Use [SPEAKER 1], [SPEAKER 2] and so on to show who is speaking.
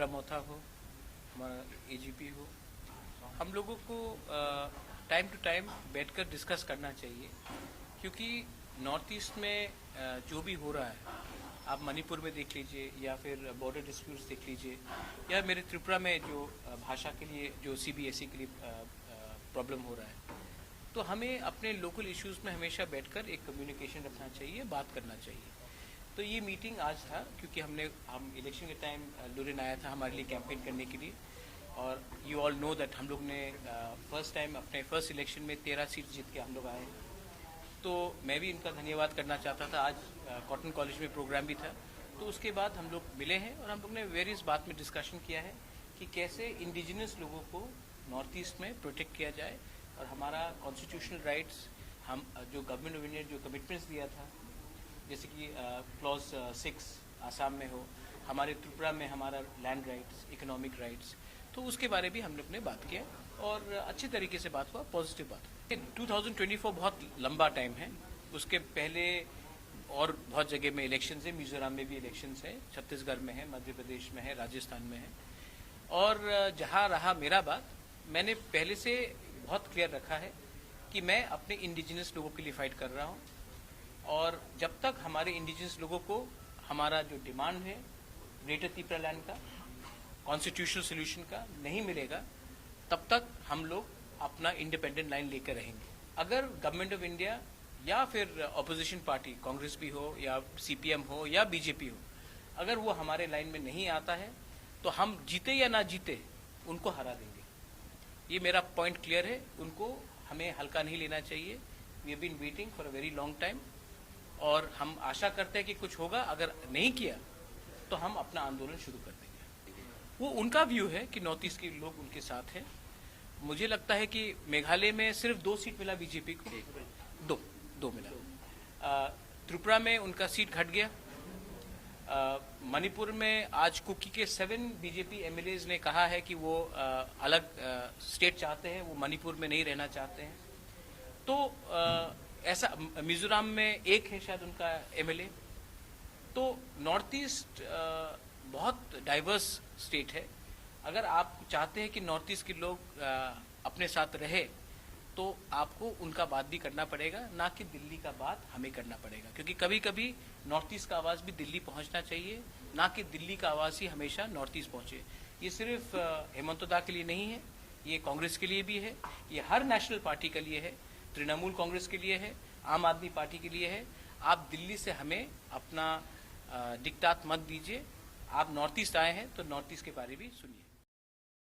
[SPEAKER 1] मोथा हो, हमारा एजीपी हो, हम लोगों को टाइम टू टाइम बैठकर डिस्कस करना चाहिए, क्योंकि नॉर्थ ईस्ट में जो भी हो रहा है, आप मणिपुर में देख लीजिए या फिर बॉर्डर डिस्प्यूट्स देख लीजिए, या मेरे त्रिपुरा में जो भाषा के लिए जो सीबीएसई के लिए प्रॉब्लम हो रहा है, तो हमें अपने लोकल इश्यूज़ में हमेशा बैठकर एक कम्युनिकेशन रखना चाहिए, बात करना चाहिए। तो ये मीटिंग आज था क्योंकि हम इलेक्शन के टाइम लुरिन आया था हमारे लिए कैंपेन करने के लिए, और यू ऑल नो दैट हम लोग ने फर्स्ट टाइम अपने फर्स्ट इलेक्शन में 13 सीट जीत के हम लोग आए। तो मैं भी इनका धन्यवाद करना चाहता था। आज कॉटन कॉलेज में प्रोग्राम भी था, तो उसके बाद हम लोग मिले हैं और हम लोग ने वेरियस बात में डिस्कशन किया है कि कैसे इंडिजिनस लोगों को नॉर्थ ईस्ट में प्रोटेक्ट किया जाए, और हमारा कॉन्स्टिट्यूशनल राइट्स, हम जो गवर्नमेंट ऑफ इंडिया जो कमिटमेंट्स दिया था, जैसे कि क्लॉज 6 आसाम में हो, हमारे त्रिपुरा में हमारा लैंड राइट्स, इकोनॉमिक राइट्स, तो उसके बारे भी हम लोग ने बात किया और अच्छी तरीके से बात हुआ, पॉजिटिव बात हुआ। 2024 बहुत लंबा टाइम है, उसके पहले और बहुत जगह में इलेक्शंस है, मिजोरम में भी इलेक्शंस है, छत्तीसगढ़ में है, मध्य प्रदेश में है, राजस्थान में है, और जहाँ रहा मेरा बात, मैंने पहले से बहुत क्लियर रखा है कि मैं अपने इंडिजिनस लोगों के लिए फाइट कर रहा हूँ, और जब तक हमारे इंडिजिनस लोगों को हमारा जो डिमांड है ग्रेटर त्रिपुरा लैंड का, कॉन्स्टिट्यूशनल सोल्यूशन का नहीं मिलेगा, तब तक हम लोग अपना इंडिपेंडेंट लाइन लेकर रहेंगे। अगर गवर्नमेंट ऑफ इंडिया या फिर अपोजिशन पार्टी, कांग्रेस भी हो या सीपीएम हो या बीजेपी हो, अगर वो हमारे लाइन में नहीं आता है, तो हम जीते या ना जीते उनको हरा देंगे। ये मेरा पॉइंट क्लियर है, उनको हमें हल्का नहीं लेना चाहिए। We have been waiting for a very long time, और हम आशा करते हैं कि कुछ होगा। अगर नहीं किया तो हम अपना आंदोलन शुरू कर देंगे। वो उनका व्यू है कि नॉर्थ ईस्ट के लोग उनके साथ हैं। मुझे लगता है कि मेघालय में सिर्फ 2 सीट मिला बीजेपी को, दो मिला। त्रिपुरा में उनका सीट घट गया। मणिपुर में आज कुकी के 7 बीजेपी एमएलएज ने कहा है कि वो अलग स्टेट चाहते हैं, वो मणिपुर में नहीं रहना चाहते हैं। तो ऐसा मिजोरम में एक है शायद उनका एमएलए। तो नॉर्थ ईस्ट बहुत डाइवर्स स्टेट है। अगर आप चाहते हैं कि नॉर्थ ईस्ट के लोग अपने साथ रहे, तो आपको उनका बात भी करना पड़ेगा, ना कि दिल्ली का बात हमें करना पड़ेगा, क्योंकि कभी कभी नॉर्थ ईस्ट का आवाज़ भी दिल्ली पहुंचना चाहिए, ना कि दिल्ली का आवाज़ ही हमेशा नॉर्थ ईस्ट पहुंचे। ये सिर्फ हेमंत दा के लिए नहीं है, ये कांग्रेस के लिए भी है, ये हर नेशनल पार्टी के लिए है, तृणमूल कांग्रेस के लिए है, आम आदमी पार्टी के लिए है। आप दिल्ली से हमें अपना डिक्टाट मत दीजिए। आप नॉर्थ ईस्ट आए हैं तो नॉर्थ ईस्ट के बारे भी सुनिए।